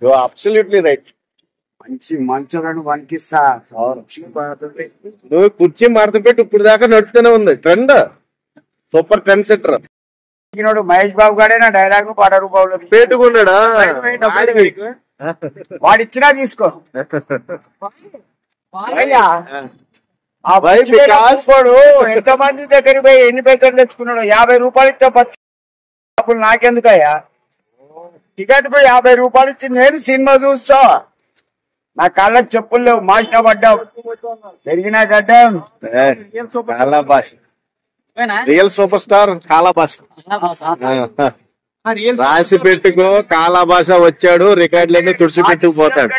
You are absolutely right. మంచి మంచులను వణికిస్తా. నువ్వు కుర్చీ మడత పెట్టి ఇప్పుడు దాకా నడుస్తూనే ఉంది. Trend, super trendsetter. Mahesh Babu గారే నా డైలాగ్ పాట రూపంలో పెట్టుకున్నాడా? వాడు ఇచ్చినా తీసుకో. ఎంత మంది దగ్గర పోయి ఎన్ని పేకర్లు తెచ్చుకున్నాడు? 50 రూపాయలు ఇచ్చా అప్పుడు నాకెందుకయ్యా? టికెట్ పోయి 50 రూపాయలు ఇచ్చి నేను సినిమా చూస్తా. నా కాళ్ళకి చెప్పులు లేవు, మాసిన పడ్డావు, పెరిగిన గడ్డం. కాలా భాష, రియల్ సూపర్ స్టార్ కాలా భాష. రాసి పెట్టుకో, కాలా భాష వచ్చాడు, రికార్డులన్నీ తుడిచిపెట్టుకుపోతాడు.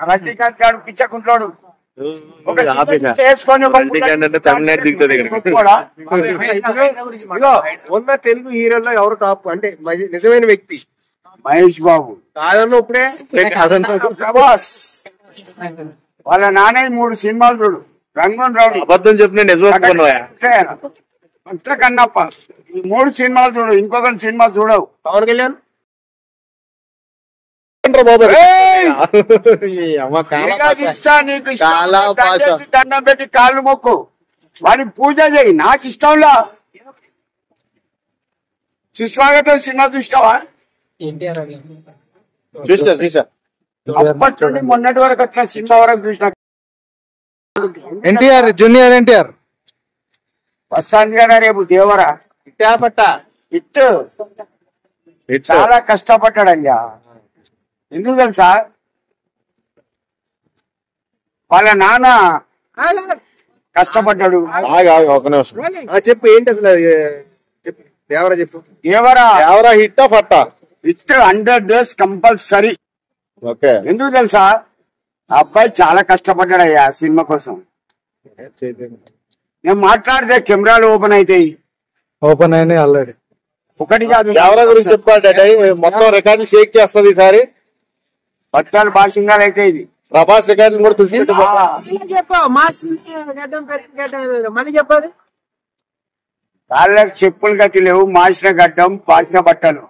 రజనీకాంత్ గారు పిచ్చకుంటాడు. తమిళనాడు దిగుతుంది. ఉన్న తెలుగు హీరోలో ఎవరు టాప్ అంటే నిజమైన వ్యక్తి? మహేష్ బాబు కాదన్న ఇప్పుడే ప్రభాస్. వాళ్ళ నాన్న 3 సినిమాలు చూడు. రంగన్ రౌడీ, అబద్ధం చెప్పిన నిజం కన్నప్ప. ఈ 3 సినిమాలు చూడు, ఇంకొక సినిమా చూడవు. పవన్ కళ్యాణ్ దండం పెట్టి కాళ్ళు మొక్కు, వాడికి పూజ చేయి. నాకు ఇష్టంలా సుస్వాగతం సినిమా చూసినావా? చూసా. అప్పటి నుండి మొన్నటి వరకు వచ్చిన సినిమా వరకు చూసిన. ఎన్టీఆర్, జూనియర్ ఎన్టీఆర్ వస్తాను కదా రేపు దేవరా. ఇట్టు చాలా కష్టపడ్డాడయ్యా. ఎందుకు తెలుసా? వాళ్ళ నాన్న కష్టపడ్డాడు. ఒక నిమిషం చెప్పు, ఏంటి అసలు చెప్పు. దేవరా చెప్పు. దేవరా హిట్ ఫట్టా? Hit 100 days compulsory. ఓకే. ఎందుకు తెలుసా? ఆ అబ్బాయి చాలా కష్టపడ్డాడయ్యా సినిమా కోసం. నేను మాట్లాడితే కెమెరాలు ఓపెన్ అవుతాయి. ఓపెన్ అయినాయి ఆల్రెడీ. ఒకటి కాదు. దేవరా గురించి చెప్పాడు, మొత్తం రికార్డు షేక్ చేస్తుంది ఈసారి. పట్టాలు భాషంగా అయితే ఇది ప్రభాస్ రికార్డులు కూడా తుడిచిపెట్టు. మళ్ళీ చెప్పాలి. కాళ్ళకి చెప్పులు గతి లేవు, మాసిన గడ్డం, పాసిన బట్టలు.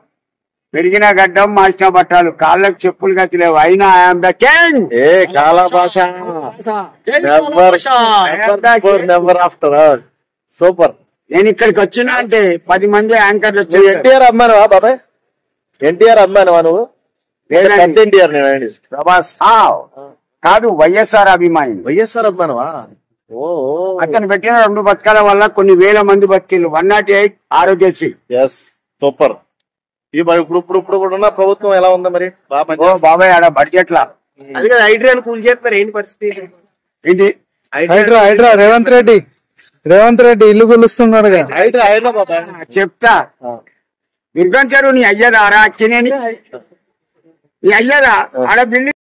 పెరిగిన గడ్డం, మాసిన బట్టలు, కాళ్ళకి చెప్పులు గతి లేవు, అయినా ఐఎమ్ ద కింగ్. ఏ కాలా భాష, నెవర్ ఆఫ్టర్. సూపర్. నేను ఇక్కడికి వచ్చినా అంటే 10 మంది యాంకర్లు వచ్చి. ఎన్టీఆర్ అమ్మానువా బాబాయ్? ఎన్టీఆర్ అమ్మానువా నువ్వు? ఎన్టీఆర్ ప్రభాస్ కాదు, వైఎస్ఆర్ అభిమాని. వైఎస్ఆర్ అమ్మానువా? అతను పెట్టిన 2 పథకాల వల్ల కొన్ని వేల మంది బతికిళ్ళు. 108 ఆరోగ్యశ్రీ. సూపర్. ఇప్పుడు ఉన్న ప్రభుత్వం ఎలా ఉంది మరి? బాబాయ్ ఆడ బడ్జెట్ లా అది కదా హైడ్రాని కూల్ చేస్తారు. ఏంటి పరిస్థితి? ఏంటి హైడ్రా రేవంత్ రెడ్డి ఇల్లు కొలుస్తున్నాడు. చెప్తా. దుర్గం చెరువు నీ అయ్యదా రా? అక్కినేని నీ అయ్యదా? ఆడ బిల్డింగ్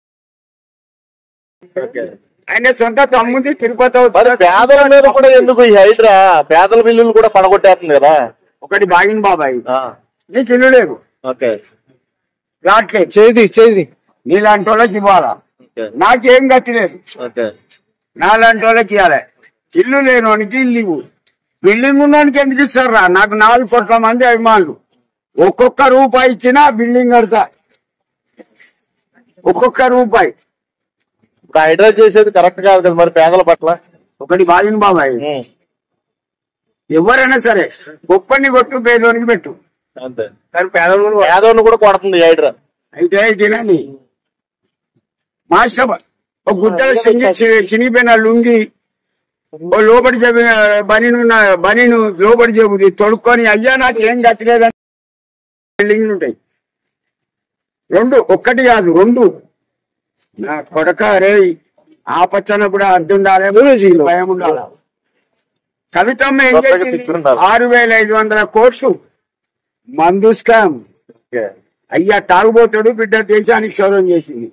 ఆయన సొంత తమ్ముంది తిరుపతి. పేదల మీద కూడా ఎందుకు ఈ హైడ్రా? పేదల బిల్లులు కూడా పడగొట్టేస్తుంది కదా. ఒకటి బాగింది బాబాయ్, నీకు ఇల్లు లేదు, రాట్లేదు, చేది నీలాంటి వాళ్ళకి ఇవ్వాలా? నాకేం గతి లేదు, నాలాంటి వాళ్ళకి ఇవ్వాలి. ఇల్లు లేనోనికి ఇల్లు ఇవ్వు. బిల్డింగ్ ఉన్నోనికి ఎందుకు ఇస్తారా? నాకు 4 కోట్ల మంది అభిమానులు. ఒక్కొక్క రూపాయి ఇచ్చినా బిల్డింగ్ కడతా. ఒక్కొక్క రూపాయి. హైడ్రా చేసేది కరెక్ట్ కాదు కదా మరి పేదల పట్ల. ఒకటి బాగింది బాబాయ్, ఎవరైనా సరే గొప్పని కొట్టు, పేదోనికి పెట్టు. అంతే. కానీ పేదోని కూడా కొడుతుంది హైడ్రా. అయితే తినని మాస్టర్ ఒక గుట్టలు చినిగిపోయిన లుంగి, ఓ లోపలి చెబి బనీను లోపలి చెబుది తొడుక్కొని, అయ్యా నాకు ఏం గతిలేదని బిల్డింగ్లు ఉంటాయి. 2, ఒక్కటి కాదు 2. నా కొడక రే, ఆపచ్చన కూడా అద్దె ఉండాలి, భయం ఉండాలి. కవితమ్మ ఏం చేసింది? 6500 కోట్లు మందు స్కామ్. అయ్యా తాగుబోతాడు బిడ్డ దేశానికి క్షౌరం చేసింది.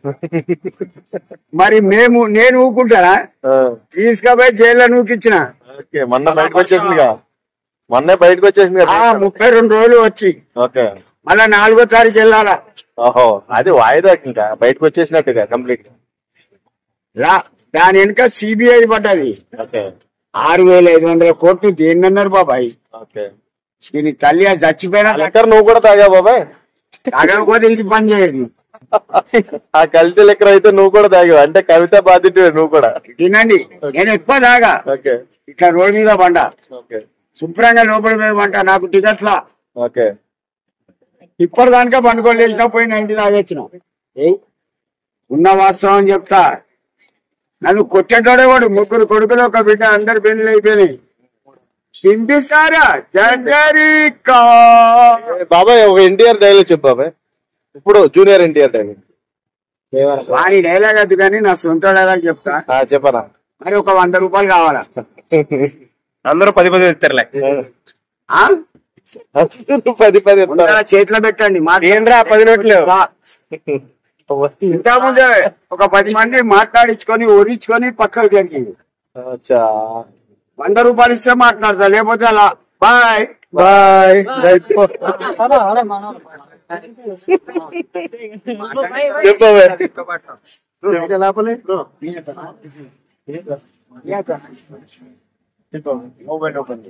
మరి నేను ఊకుంటానా? తీసుకపోయి జైల్లో నూకిచ్చిన. మొన్నే బయటకు వచ్చేసింది 32 రోజులు వచ్చి మళ్ళా 4వ తారీఖు వెళ్ళాలా. ఓహో, అది వాయిదా ఇంకా బయటకు వచ్చేసినట్టుగా కంప్లీట్ గా. దాని వెనుక సిబిఐ పడ్డది. 6500 కోట్లు దేన్నన్నారు బాబాయ్? దీని తల్లి చచ్చిపోయినా నువ్వు కూడా తాగా బాబాయ్? తాగకపోతే ఇది పని చేయదు. ఆ కల్తీ లెక్కర అయితే నువ్వు కూడా తాగావు అంటే కవిత బాధితుడే నువ్వు కూడా. తినండి, నేను ఎక్కువ తాగా. ఓకే ఇట్లా రోడ్ మీద బండ ఓకే శుభ్రంగా లోపల పోయమంట. నాకు టికెట్లా ఓకే ఇప్పటిదానికే పండుగలు చేసినా పోయి 90 తాగొచ్చిన. ఉన్న వాస్తవం చెప్తా, నన్ను కొట్టేటోడే వాడు. 3 కొడుకులు 1 బిడ్డ, అందరు పెళ్లి అయిపోయినాయి. హిందీసారా జగరికా బాబాయ్ ఒక ఎన్టీఆర్ డైలాగ్ చెప్పు బాబాయ్, ఇప్పుడు జూనియర్ ఎన్టీఆర్ డైలాగ్. వాని డైలాగ్ అది కానీ నా సొంత డైలాగ్ చెప్తా. చెప్పనా? మరి ఒక 100 రూపాయలు కావాలా? అందరూ 10 ఇస్తారులే. ఆ? 10 ముందర చేతిలో పెట్టండి. ఏంట్రా 10 నోట్లు? ఇంతకుముందే ఒక 10 మంది మాట్లాడించుకొని ఒరించుకొని పక్కకు జరిగింది. 100 రూపాయలు ఇస్తే మాట్లాడతా, లేకపోతే అలా బాయ్ బాయ్. చెప్పు ఓపెన్